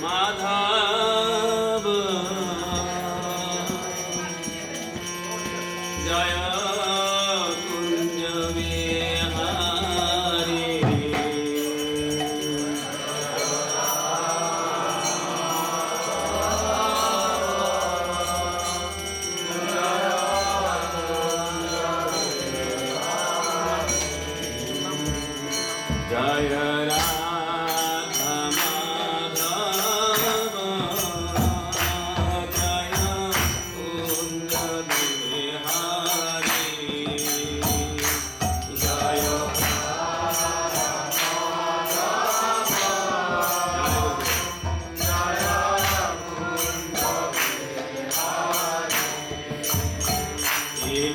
माधव जय कुंज बिहारी जय राधा माधव जय कुंज बिहारी जय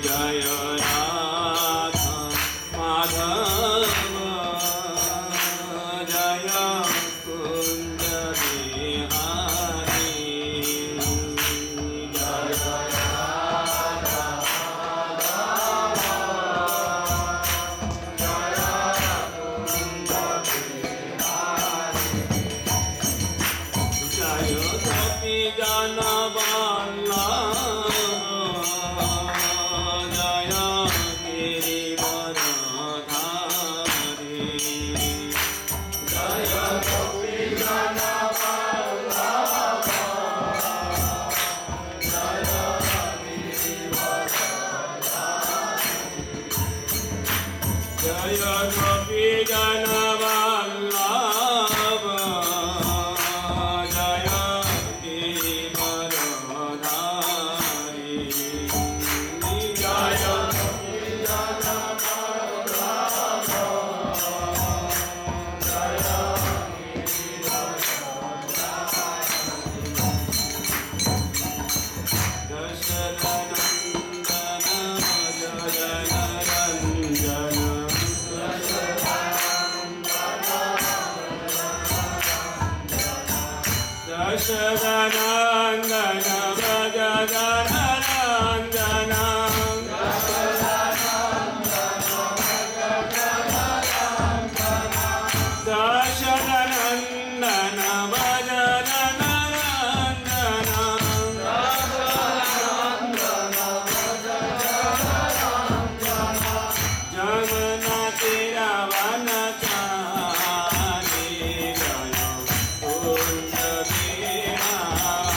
जय राधा माधव जय कुंज बिहारी जय जय गोपी जन जय गिरिवरधारी जय गोपी जन जय गोपी जन वल्लभ जय गिरिवरधारी जय गोपी जन दशरथनन्दन व्रज जनरञ्जन दशरथनन्दन व्रज जनरञ्जन जमुना तीरवनचारी जय कुंज बिहारी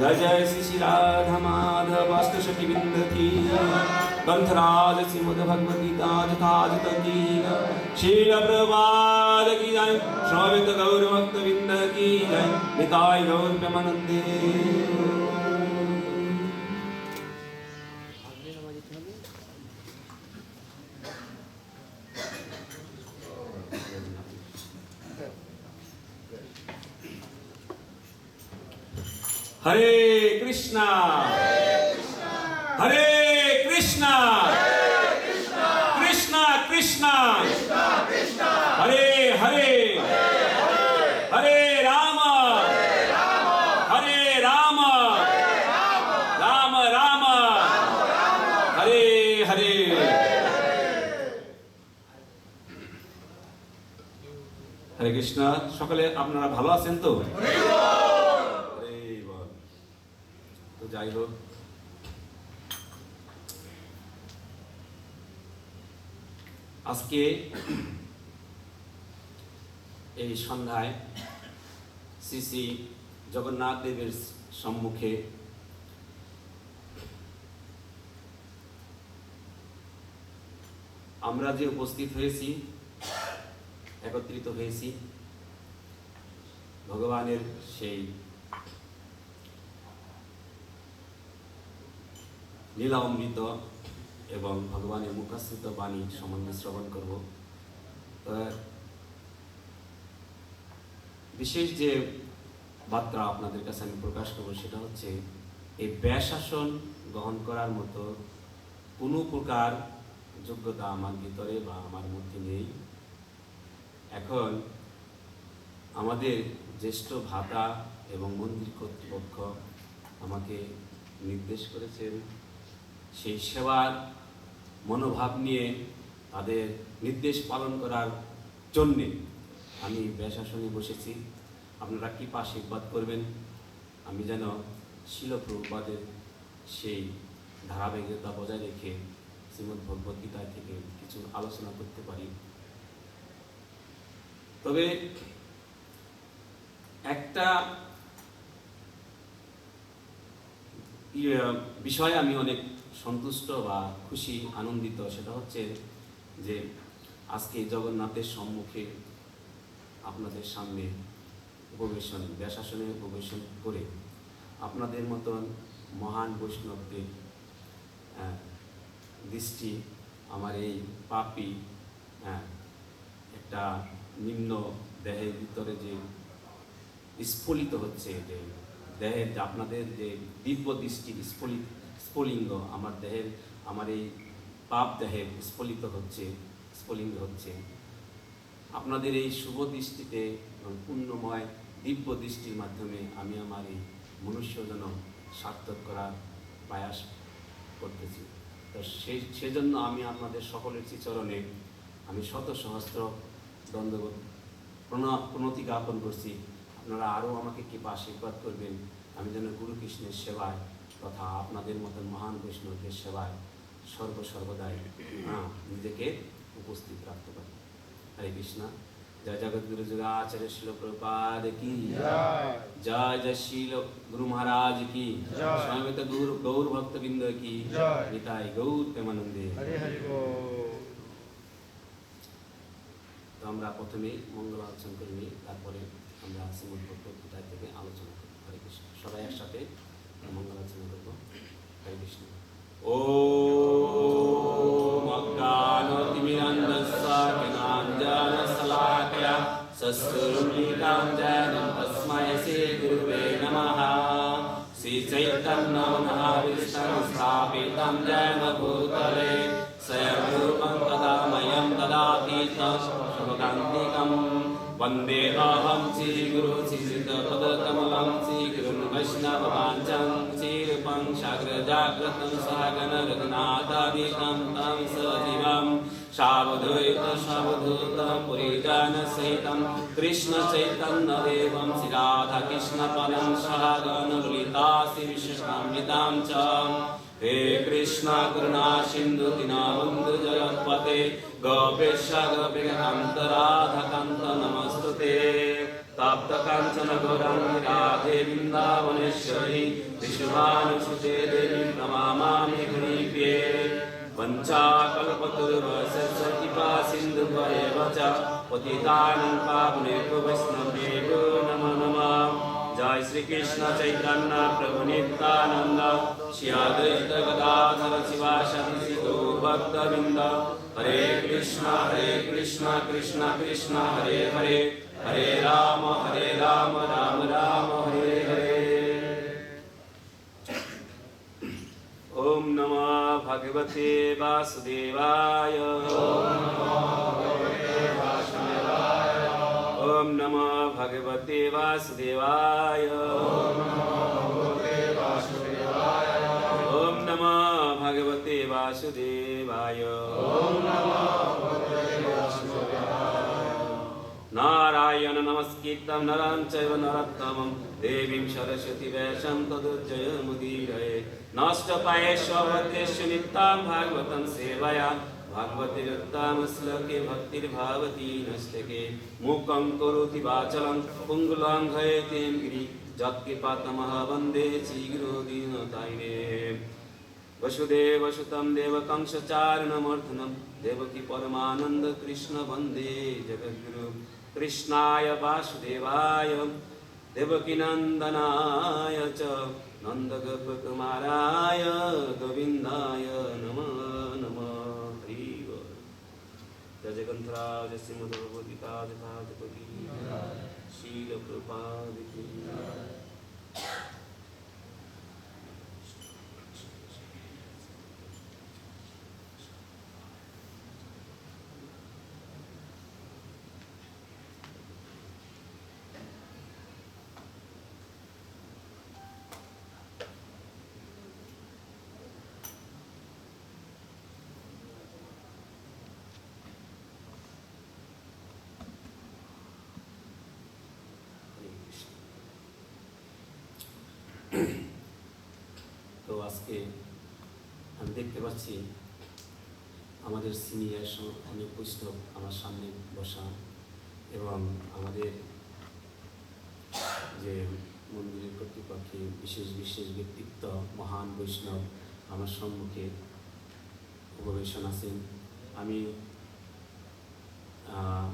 जय जय श्री श्री राधा माधव अष्टसखी बिंद की ग्रंथराज श्रीमद् भगवद गीता यथाजत की श्रील प्रभात की जय श्रवित गौर भक्त बिंद की जय निताय गौर प्रेमानंदे হরে কৃষ্ণ হরে কৃষ্ণ কৃষ্ণ কৃষ্ণ হরে হরে হরে রাম হরে রাম রাম রাম হরে হরে। হরে কৃষ্ণ। সকলে আপনারা ভালো আছেন তো? তো যাই হোক, আজকে এই সন্ধ্যায় শ্রী শ্রী জগন্নাথ দেবের সম্মুখে আমরা যে উপস্থিত হয়েছি, একত্রিত হয়েছি, ভগবানের সেই লীলা অমৃত এবং ভগবানের মুখাশ্রিত বাণী সম্বন্ধে শ্রবণ করব। বিশেষ যে বার্তা আপনাদের কাছে আমি প্রকাশ করব সেটা হচ্ছে, এই ব্যয়শাসন গ্রহণ করার মতো কোনো প্রকার যোগ্যতা আমার ভিতরে বা আমার মধ্যে নেই। এখন আমাদের জ্যেষ্ঠ ভ্রাতা এবং মন্দির কর্তৃপক্ষ আমাকে নির্দেশ করেছেন, সেই সেবার মনোভাব নিয়ে তাদের নির্দেশ পালন করার জন্যে আমি ব্যয়শাসনে বসেছি। আপনারা কৃপা আশীর্বাদ করবেন, আমি যেন শিল প্রভুপাদের সেই ধারাবাহিকতা বজায় রেখে শ্রীমদ্ ভগবদ গীতা থেকে কিছু আলোচনা করতে পারি। তবে একটা বিষয়ে আমি অনেক সন্তুষ্ট বা খুশি, আনন্দিত। সেটা হচ্ছে যে আজকে জগন্নাথের সম্মুখে আপনাদের সামনে উপবেশন, ব্যয়শাসনে উপবেশন করে আপনাদের মতন মহান বৈষ্ণবদের দৃষ্টি আমার এই পাপী একটা নিম্ন দেহের ভিতরে যে স্ফলিত হচ্ছে, যে দেহের আপনাদের যে দিব্য দৃষ্টি স্ফুলিঙ্গ আমার দেহের, আমার এই পাপ দেহের স্ফুলিঙ্গ হচ্ছে, আপনাদের এই শুভ দৃষ্টিতে এবং পুণ্যময় দিব্য দৃষ্টির মাধ্যমে আমি আমার এই মনুষ্যজন্ম সার্থক করার প্রয়াস করতেছি। তো সেজন্য আমি আপনাদের সকলের শ্রীচরণে আমি শত সহস্র দণ্ডবোধ প্রণতি জ্ঞাপন করছি। আপনারা আরও আমাকে কৃপা আশীর্বাদ করবেন, আমি যেন গুরু কৃষ্ণের সেবায় তথা আপনাদের মতন মহান বৈষ্ণবদের সেবায় সর্বদাই নিজেকে উপস্থিত রাখতে পারি। হরে কৃষ্ণ। জয় জগদ্গুরু যুগাচার্য শিল প্রভুপাদ কি জয়, জয় শিল গুরু মহারাজ কি সমবেত গৌর ভক্তবৃন্দ কি নিতাই গৌর প্রেমানন্দে। তো আমরা প্রথমে মঙ্গল আলোচনা করে নিই, তারপরে আমরা শ্রীমদ্ ভগবদ গীতা থেকে আলোচনা করব। হরে কৃষ্ণ। সবাই একসাথে মঙ্গল আলোচনা করব। হরে কৃষ্ণ। ওম অজ্ঞানতিমিরান্ধস্য জ্ঞানাঞ্জনশলাকয়া চক্ষুरुन्मीलितं येन तस्मै श्रीगुरुवे नमः। श्रीचैतन्यमहाविष्णुं स्थापितं येन भूतले स्वयं रूपं तदा मह्यं ददाति तत्त्वकान्तिकं। वन्देऽहं श्रीगुरुं श्रीयुतपदकमलं श्रीगुरुं वैष्णववाञ्छं श्रीरूपं साग्रजाग्रतं सहगण रघुनाथादितं तं सजीवं सावधूतं पुरीजनसहितं कृष्णचैतन्यदेवं श्रीराधाकृष्णपदं सहगण ललिता श्रीविशाखान्वितां च। हे कृष्ण करुणा सिन्धु दीनबन्धु जगत्पते गोपेश गोपिकान्त राधाकान्त नमस्तुते। तप्त काञ्चन गौराङ्गी राधे वृन्दावनेश्वरी विश्वानुसुते देवी नमामि हरिप्रिये। वञ्चाकल्पतरुर्भ्यश्च कृपा सिन्धुभ्येव च पतितानां पावनेभ्यो वैष्णवेभ्यो नमो नमः। जय श्री कृष्ण चैतन्य प्रभु नित्यानंद श्री अद्वैत गदाधर शिवासादि श्री गौर भक्तवृंद। हरे कृष्ण कृष्ण कृष्ण हरे हरे, हरे राम राम राम हरे हरे। वासुदेवाय ओम नमो भगवते वासुदेवाय ओम नमो भगवते वासुदेवाय नारायण नमस्कृतं नरं चैव नरोत्तमं देवीं सरस्वती व्यासं तदुज्जयमुदीरये नष्टपायेष्वभद्रेषु नित्यं भागवतं सेवया भागवतिरुत्तम श्लोके भक्तिर्भावती नश्लोके मूकं करोति वाचालं पुङ्गुलङ्घयते गिरि यत्कृपातमः वन्दे श्रीगुरुदीनतारिणे वसुदेवसुतं देवकंसचारणमर्दनं देवकी परमानन्द कृष्ण वन्दे जगद्गुरु कृष्णाय वासुदेवाय देवकीनन्दनाय च नन्दगोपकुमाराय गोविन्दाय नमः नमः हरि बोल। जय जगन्नाथ श्रीमद्भगवद्गीता जथाजपति शील प्रभुपाद की তো আজকে আমি দেখতে পাচ্ছি আমাদের সিনিয়র অনেক বৈষ্ণব আমার সামনে বসা এবং আমাদের যে মন্দিরের কর্তৃপক্ষে বিশেষ বিশেষ ব্যক্তিত্ব মহান বৈষ্ণব আমার সম্মুখে উপবেশন আছেন। আমি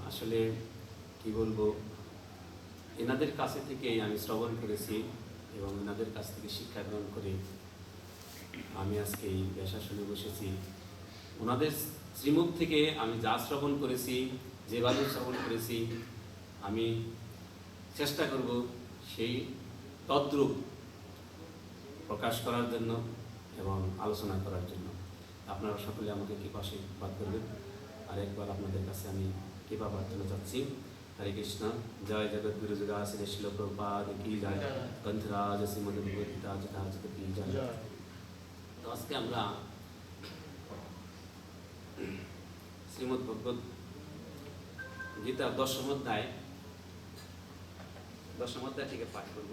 আসলে কি বলবো, এনাদের কাছে থেকেই আমি শ্রবণ করেছি এবং এনাদের কাছ থেকে শিক্ষা গ্রহণ করে আমি আজকে এই ব্যাসাসনে বসেছি। ওনাদের শ্রীমুখ থেকে আমি যা শ্রবণ করেছি, যেভাবে শ্রবণ করেছি, আমি চেষ্টা করব সেই তদ্রূপ প্রকাশ করার জন্য এবং আলোচনা করার জন্য। আপনারা সকলে আমাকে কৃপা আশীর্বাদ করবেন। আর একবার আপনাদের কাছে আমি কৃপা প্রার্থনা চাচ্ছি। हरे कृष्ण। जय जगत गुरु जगा श्री शिल प्रभुपाद की जय। ग्रंथराज श्रीमद् भगवद्गीता जथार्थ की जय। तो আজকে আমরা শ্রীমদ্ ভগবদ গীতার দশম অধ্যায় থেকে পাঠ করব।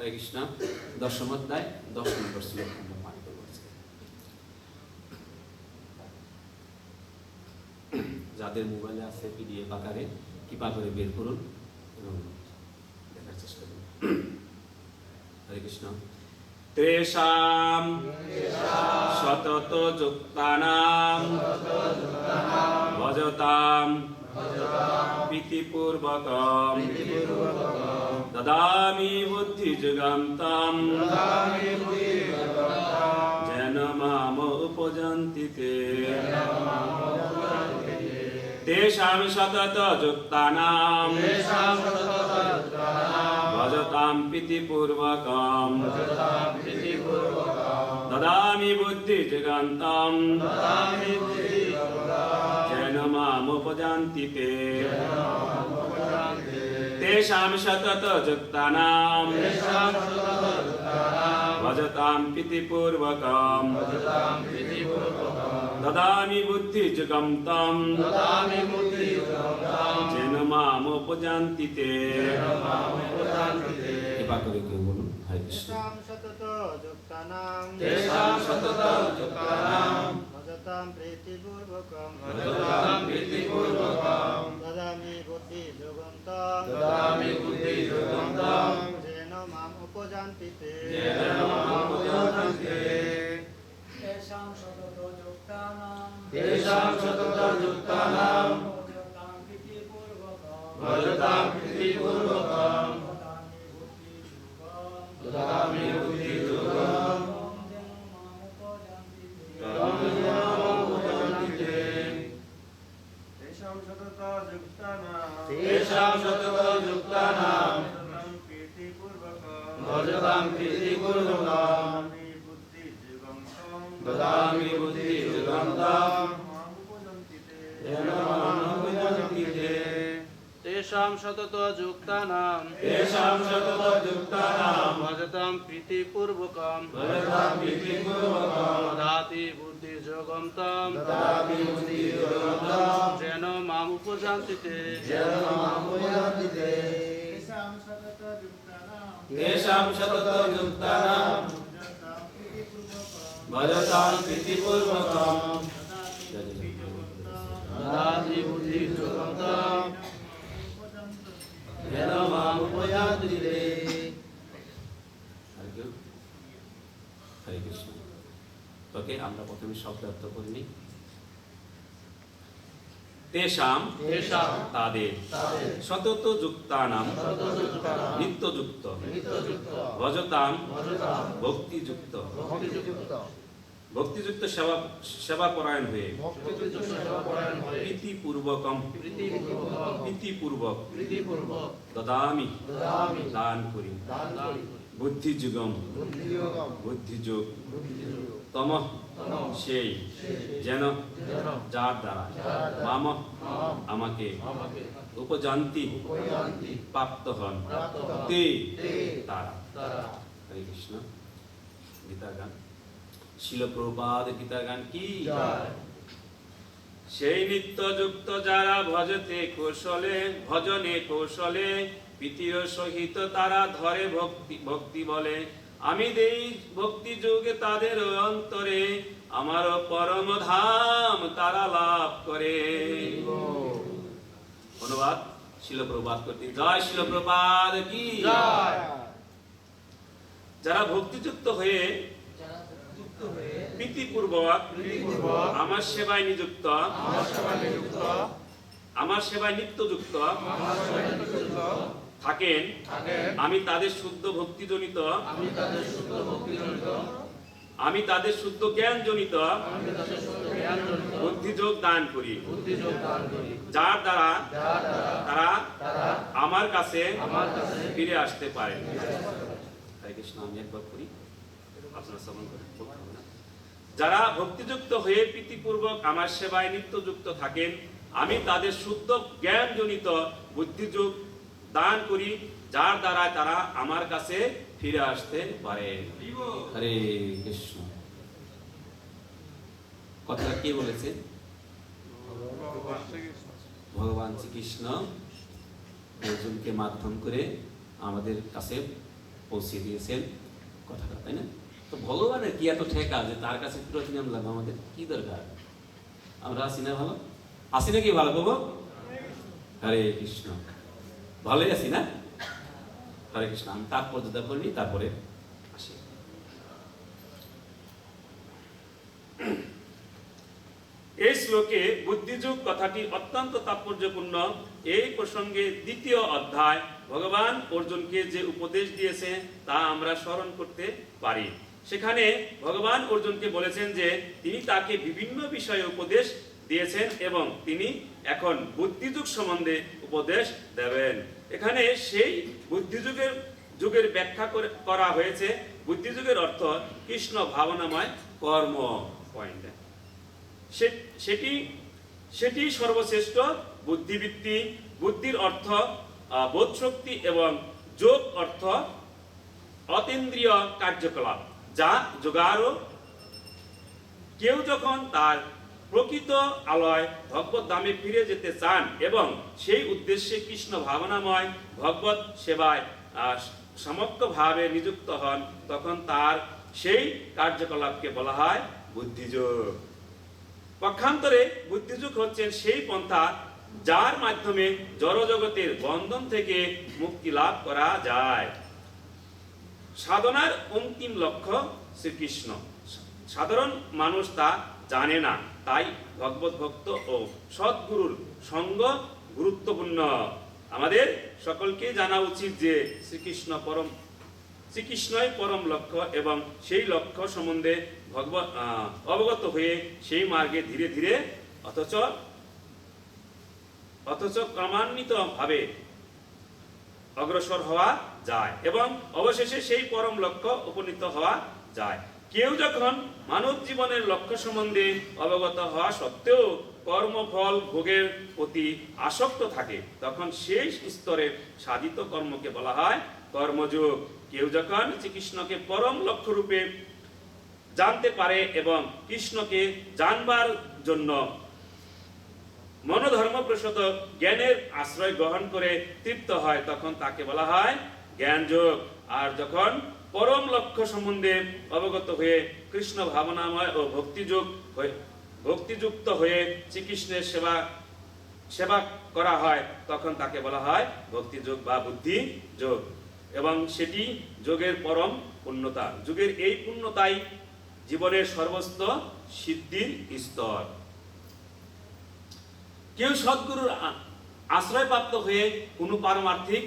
हरे कृष्ण। दशम अध्याय 10 নম্বর শ্লোক আমরা পাঠ করব। যাদের মোবাইলে আছে পিডিএফ আকারে কৃপা করে বের করুন এবং দেখার চেষ্টা করুন। হরে কৃষ্ণ। তেষাম সতত যুক্তানাম ভজতাম প্রীতিপূর্বকম দদামি বুদ্ধিযুগান্তাম যেন মাম উপযন্তি তে। তেষাং সতত যুক্তানাং ভজতাম প্রীতিপূর্বকম দদামি বুদ্ধিযুগান্তাম যেন মাম উপযন্তি তে। तेषां सतत युक्तानां भजतां प्रीतिपूर्वकं ददामि बुद्धियुगं तं जेन माम उपजन्ति ते। कृपा করে কেউ বলুন হরে কৃষ্ণ। तेषां सतत युक्तानां भजतां प्रीतिपूर्वकं ददामि बुद्धियुगं तं जेन माम उपजन्ति ते। तेषां सतत युक्तानां ভজতাম প্রীতিপূর্বকম দদামি বুদ্ধিযোগম তং যেন মাম উপযান্তি তে তেষাং সতত যুক্তানাং প্রীতিপূর্বকম ভজতাম প্রীতিপূর্বকম দদামি বুদ্ধিযোগম তং মাম উপযান্তি তে যেন মাম উপযান্তি তে तेषां सतत युक्तानां तेषां सतत युक्तानां भजतां प्रीतिपूर्वकं भजतां प्रीतिपूर्वकं ददाति बुद्धियोगं तं ददाति बुद्धियोगं तं येन माम् उपजान्ति ते येन माम् उपयान्ति ते तेषां सतत युक्तानां तेषां सतत युक्तानां भजतां प्रीतिपूर्वकं ददाति बुद्धियोगं तं येन माम् उपयान्ति ते হরে কৃষ্ণ। ওকে, আমরা প্রথমে শব্দার্থ করে নিই। তেষাম तेषां তাদের तादेव সতত যুক্তানাম सततयुक्तानां নিত্যযুক্ত नित्ययुक्त ভজতাম भजतां ভক্তিযুক্ত भक्तियुक्त ভক্তিযুক্ত সেবা পরায়ণ হয়ে भक्तियुक्त सेवापरायण भये প্রীতিপূর্বকম प्रीतिपूर्वकं প্রীতিপূর্বক प्रीतिपूर्वक দদামি ददामि দান করি दान करि বুদ্ধিযুগম বুদ্ধিযোগম বুদ্ধিযোগ बुद्धियोगं তম তমঃ সেই যেন যেন যার দ্বারা মাম আমাকে আমাকে উপজান্তি উপয়ান্তি প্রাপ্ত হন প্রাপ্ত হন তে তে তারা। তারা হরে কৃষ্ণ। গীতার গান, শিল প্রভুপাদ গীতার গান কি জয় সেই নিত্যযুক্ত যারা ভজতে কৌশলে ভজনে কৌশলে প্রীতির সহিত তারা ধরে ভক্তি ভক্তি বলে আমি দেই ভক্তি যোগে তাদের অন্তরে আমার পরম ধাম তারা লাভ করে। অনুবাদ শিল প্রভুপাদ করতে জয় শিল প্রভুপাদ কি জয় যারা ভক্তিযুক্ত হয়ে প্রীতিপূর্বক প্रीतिपूर्वक আমার সেবায় নিযুক্ত আমার সেবায় নিযুক্ত আমার সেবায় নিত্যযুক্ত আমার সেবায় নিযুক্ত থাকেন থাকেন আমি তাদের শুদ্ধ ভক্তিজনিত আমি তাদের শুদ্ধ ভক্তিজনিত আমি তাদের শুদ্ধ জ্ঞানজনিত আমি তাদের শুদ্ধ জ্ঞানজনিত বুদ্ধিযোগ দান করি বুদ্ধিযোগ দান করি যার দ্বারা যার দ্বারা তারা তারা আমার কাছে আমার কাছে ফিরে আসতে পারে। হরে কৃষ্ণ। আমি একবার করি, আপনারা শ্রবণ করেন, বলতে হবে না। যারা ভক্তিযুক্ত হয়ে প্রীতিপূর্বক আমার সেবায় নিত্যযুক্ত থাকেন আমি তাদের শুদ্ধ জ্ঞানজনিত বুদ্ধিযোগ দান করি যার দ্বারা তারা আমার কাছে ফিরে আসতে পারে। হরে কৃষ্ণ। কথাটা কে বলেছে? ভগবান শ্রীকৃষ্ণ অর্জুনকে মাধ্যম করে আমাদের কাছে পৌঁছে দিয়েছেন কথাটা, তাই না? তো ভগবানের কি এত ঠেকা যে তার কাছে ফিরত নিয়ে আনলাম? আমাদের কি দরকার? আমরা আছি না ভালো? আছি নাকি ভালো বাবু? হরে কৃষ্ণ। ভালোই আছি না? হরে কৃষ্ণ। আমি তাৎপর্যতা করিনি, তারপরে আসি। এই শ্লোকে বুদ্ধিযোগ কথাটি অত্যন্ত তাৎপর্যপূর্ণ। এই প্রসঙ্গে দ্বিতীয় অধ্যায় ভগবান অর্জুনকে যে উপদেশ দিয়েছে তা আমরা স্মরণ করতে পারি। সেখানে ভগবান অর্জুনকে বলেছেন যে তিনি তাকে বিভিন্ন বিষয়ে উপদেশ দিয়েছেন এবং তিনি এখন বুদ্ধিযোগ সম্বন্ধে উপদেশ দেবেন। এখানে সেই বুদ্ধিযোগের ব্যাখ্যা করা হয়েছে। বুদ্ধিযোগের অর্থ কৃষ্ণ ভাবনাময় কর্ম। পয়েন্ট সেটি সর্বশ্রেষ্ঠ বুদ্ধিবৃত্তি। বুদ্ধির অর্থ বোধশক্তি এবং যোগ অর্থ অতীন্দ্রিয় কার্যকলাপ যা যোগারও। কেউ যখন তার প্রকৃত আলয় ভগবত ধামে ফিরে যেতে চান এবং সেই উদ্দেশ্যে কৃষ্ণ ভাবনাময় ভগবত সেবায় সমগ্রভাবে নিযুক্ত হন তখন তার সেই কার্যকলাপকে বলা হয় বুদ্ধিযোগ। পক্ষান্তরে বুদ্ধিযোগ হচ্ছেন সেই পন্থা যার মাধ্যমে জড়জগতের বন্ধন থেকে মুক্তি লাভ করা যায়। সাধনার অন্তিম লক্ষ্য শ্রীকৃষ্ণ। সাধারণ মানুষ তা জানে না, তাই ভগবত ভক্ত ও সদ্গুরুর সঙ্গ গুরুত্বপূর্ণ। আমাদের সকলকে জানা উচিত যে শ্রীকৃষ্ণই পরম লক্ষ্য এবং সেই লক্ষ্য সম্বন্ধে অবগত হয়ে সেই মার্গে ধীরে ধীরে অথচ ক্রমান্বিত ভাবে অগ্রসর হওয়া যায় এবং অবশেষে সেই পরম লক্ষ্য উপনীত হওয়া যায়। কেউ যখন মানব জীবনের লক্ষ্য সম্বন্ধে অবগত হওয়া সত্ত্বেও কর্মফল ভোগের প্রতি আসক্ত থাকে, তখন সেই স্তরে সাধিত কর্মকে বলা হয় কর্মযোগ। কেউ যখন শ্রীকৃষ্ণকে পরম লক্ষ্য রূপে জানতে পারে এবং কৃষ্ণকে জানবার জন্য মনোধর্মপ্রসূত জ্ঞানের আশ্রয় গ্রহণ করে তৃপ্ত হয়, তখন তাকে বলা হয় জ্ঞানযোগ। আর যখন পরম লক্ষ্য সম্বন্ধে অবগত হয়ে কৃষ্ণ ভাবনাময় ও ভক্তিযুক্ত হয়ে শ্রীকৃষ্ণের সেবা করা হয়, তখন তাকে বলা হয় ভক্তিযোগ বা বুদ্ধি যোগ। এবং সেটি যোগের পরম পূর্ণতা। যুগের এই পূর্ণতাই জীবনের সর্বস্ত সিদ্ধির স্তর। কেউ সদ্গুরুর আশ্রয়প্রাপ্ত হয়ে কোনো পারমার্থিক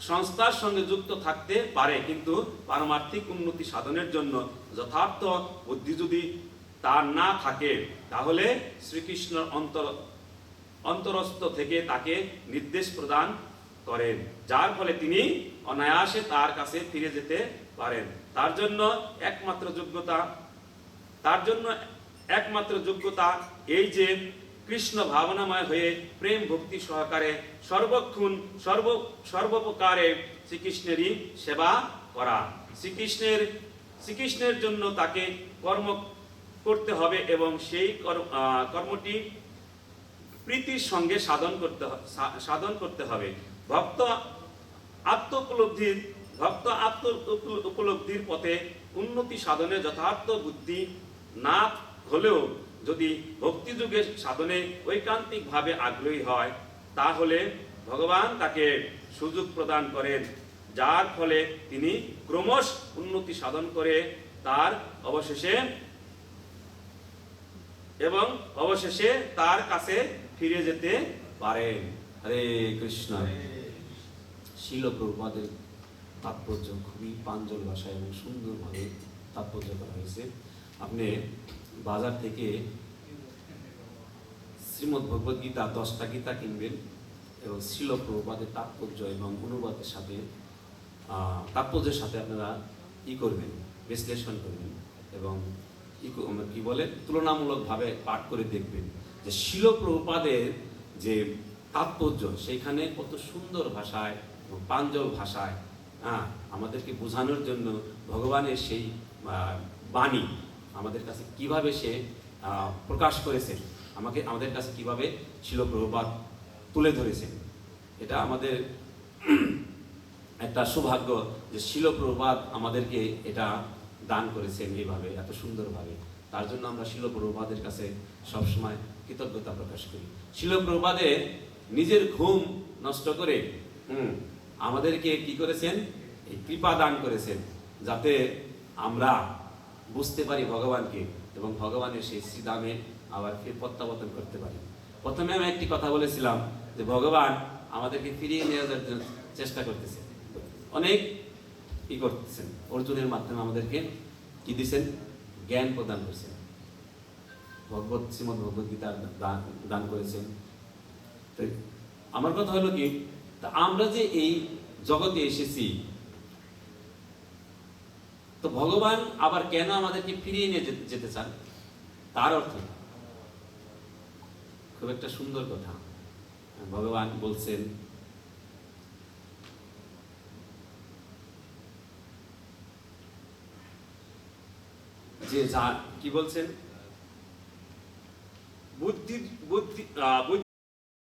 সংস্থার সঙ্গে যুক্ত থাকতে পারে, কিন্তু পারমার্থিক উন্নতি সাধনের জন্য যথার্থ বুদ্ধি যদি তার না থাকে, তাহলে শ্রীকৃষ্ণ অন্তরস্থ থেকে তাকে নির্দেশ প্রদান করেন, যার ফলে তিনি অনায়াসে তার কাছে ফিরে যেতে পারেন। তার জন্য একমাত্র যোগ্যতা এই যে কৃষ্ণ ভাবনাময় হয়ে প্রেম ভক্তি সহকারে সর্বক্ষণ সর্বপ্রকারে শ্রীকৃষ্ণেরই সেবা করা। শ্রীকৃষ্ণের জন্য তাকে কর্ম করতে হবে এবং সেই কর্মটি প্রীতির সঙ্গে সাধন করতে হবে। ভক্ত আত্ম উপলব্ধির পথে উন্নতি সাধনে যথার্থ বুদ্ধি না হলেও যদি ভক্তিযুগের সাধনে ঐকান্তিক ভাবে আগ্রহী হয়, তাহলে ভগবান তাকে সুযোগ প্রদান করেন, যার ফলে তিনি ক্রমশ উন্নতি সাধন করে তার অবশেষে তার কাছে ফিরে যেতে পারেন। হরে কৃষ্ণ। শিল প্রভুপাদের তাৎপর্য খুবই প্রাঞ্জল ভাষায় এবং সুন্দরভাবে তাৎপর্য করা হয়েছে। আপনি বাজার থেকে শ্রীমদ্ ভগবদ গীতা 10টা গীতা কিনবেন এবং শিল প্রভুপাদের তাৎপর্য এবং অনুবাদের সাথে তাৎপর্যের সাথে আপনারা করবেন, বিশ্লেষণ করবেন এবং তুলনামূলকভাবে পাঠ করে দেখবেন যে শিল প্রভুপাদের যে তাৎপর্য সেইখানে কত সুন্দর ভাষায় এবং প্রাঞ্জল ভাষায় আমাদেরকে বোঝানোর জন্য ভগবানের সেই বাণী আমাদের কাছে কিভাবে সে প্রকাশ করেছেন, আমাদের কাছে কিভাবে শিল প্রভুপাদ তুলে ধরেছেন। এটা আমাদের একটা সৌভাগ্য যে শিল প্রভুপাদ আমাদেরকে এটা দান করেছেন এইভাবে, এত সুন্দরভাবে। তার জন্য আমরা শিল প্রভুপাদের কাছে সবসময় কৃতজ্ঞতা প্রকাশ করি। শিল প্রভুপাদে নিজের ঘুম নষ্ট করে আমাদেরকে কি করেছেন, এই কৃপা দান করেছেন, যাতে আমরা বুঝতে পারি ভগবানকে এবং ভগবানের সেই শ্রীধামে আবার ফিরে প্রত্যাবর্তন করতে পারি। প্রথমে আমি একটি কথা বলেছিলাম যে ভগবান আমাদেরকে ফিরিয়ে নিয়ে যাওয়ার জন্য চেষ্টা করতেছেন, অনেক করতেছেন। অর্জুনের মাধ্যমে আমাদেরকে কি দিচ্ছেন, জ্ঞান প্রদান করেছেন, শ্রীমদ্ ভগবদ গীতার দান করেছেন। তো আমার কথা হলো কি, আমরা যে এই জগতে এসেছি, তো ভগবান আবার কেন আমাদেরকে ফিরিয়ে নিয়ে যেতে চান, তার অর্থ খুব একটা সুন্দর কথা। ভগবান বলছেন যে কি বলছেন, বুদ্ধি